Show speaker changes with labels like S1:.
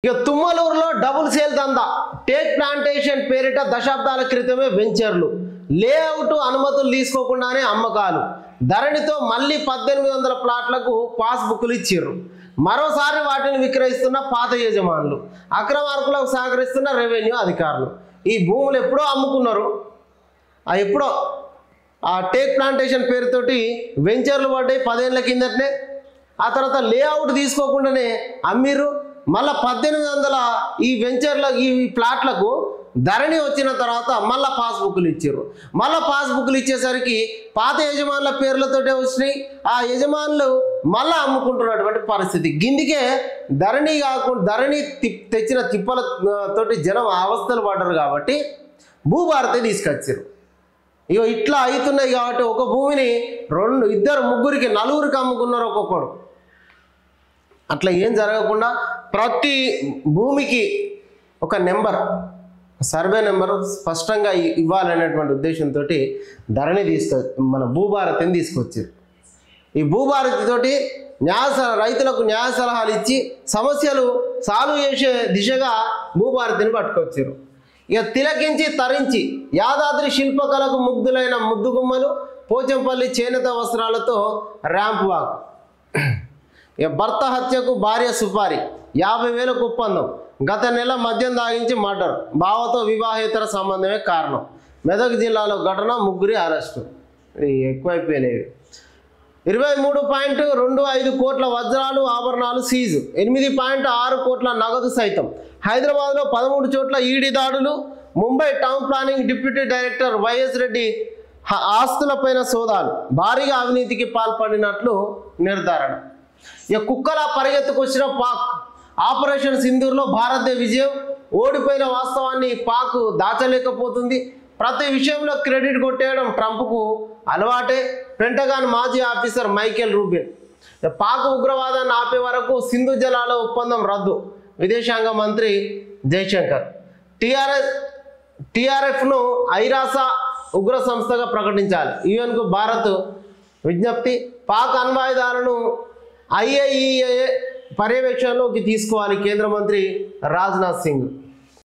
S1: ఇక తుమ్మలూరులో double sale దందా take plantation పేరిట దశాబ్దాల క్రితమే వెంచర్లు లేఅవుట్ అనుమతులు తీసుకోకుండానే అమ్మకాలు ధరణితో మళ్ళీ 1800 ప్లాట్లకు పాస్ బుక్లు ఇచ్చిర్రు మరోసారి వాటిని విక్రయిస్తున్న పాత యజమానులు అక్రమార్కులకు సహకరిస్తున్న రెవెన్యూ అధికారులు ఈ భూములు ఎప్పుడో అమ్ముకున్నారు ఎప్పుడో ఆ టేక్ ప్లాంటేషన్ పేరుతోటి వెంచర్లు పడ్డాయి 10 ఏళ్ల కిందటనే ఆ తర్వాత లేఅవుట్ తీసుకోకుండానే అమ్మిర్రు మళ్ళా 1800 ఈ వెంచర్ల ఈ ప్లాట్లకు ధరణి వచ్చిన తర్వాత మళ్ళా పాస్బుక్లు ఇచ్చారు మళ్ళా పాస్బుక్లు ఇచ్చేసరికి పాత యజమానుల పేర్లతోటే వచ్చినాయి ఆ యజమానులు మళ్ళా అమ్ముకుంటున్నటువంటి పరిస్థితి గిందికే ధరణి కాకుండా ధరణి తెచ్చిన తిప్పల తోటి జనం అవస్థలు పడ్డారు కాబట్టి భూభారతి తీసుకొచ్చారు ఇగో ఇట్లా అవుతున్నాయి కాబట్టి ఒక భూమిని 2 2 3 4 అమ్ముకున్నారు ఒక్కొక్కడు అట్లా ఏం జరగకుండా ప్రతి భూమికి ఒక నెంబర్ సర్వే నెంబర్ స్పష్టంగా ఇవ్వాలనేటువంటి ఉద్దేశంతో ధరణి మన భూభారతిని తీసుకొచ్చారు ఈ భూభారతి తోటి రైతులకు న్యాయ సలహాలు ఇచ్చి సమస్యలు సాల్వ్ చేసే దిశగా భూభారతిని పట్టుకొచ్చారు ఇక తిలకించి తరించి యాదాద్రి శిల్పకళకు ముగ్ధులైన ముద్దుగుమ్మలు పోచంపల్లి చేనేత వస్త్రాలతో ర్యాంప్ వాక్ ఇక భర్త హత్యకు భార్య సుపారి 50,000 ఒప్పందం గత నెల మద్యం తాగించి మర్డర్ బావతో వివాహేతర సంబంధమే కారణం మెదక్ జిల్లాలో ఘటన 3 అరెస్టు ఎక్కువైపోయినవి 23.25 కోట్ల వజ్రాలు ఆభరణాలు సీజు 8.6 కోట్ల నగదు సైతం హైదరాబాద్లో 13 చోట్ల ఈడీ దాడులు Mumbai town planning deputy director Y S Reddy ఆస్తులపైన సోదాలు భారీగా అవినీతికి పాల్పడినట్లు నిర్ధారణ ఇక కుక్కలా పరిగెత్తుకొచ్చిన పాక్ ఆపరేషన్ సింధూర్లో భారత్ విజయం ఓడిపోయిన వాస్తవాన్ని పాక్ దాచలేకపోతుంది ప్రతి విషయంలో క్రెడిట్ కొట్టేయడం ట్రంప్కు అలవాటే పెంటగాన్ మాజీ ఆఫీసర్ మైకేల్ రూబిన్ పాక్ ఉగ్రవాదాన్ని ఆపే వరకు సింధు జలాల ఒప్పందం రద్దు విదేశాంగ మంత్రి జయశంకర్ టీఆర్ఎఫ్ను ఐరాస ఉగ్ర సంస్థగా ప్రకటించాలి యుఎన్కు భారత్ విజ్ఞప్తి పాక్ అణ్వాయుధాలను IAEA పర్యవేక్షణలోకి తీసుకోవాలి కేంద్ర మంత్రి రాజ్నాథ్ సింగ్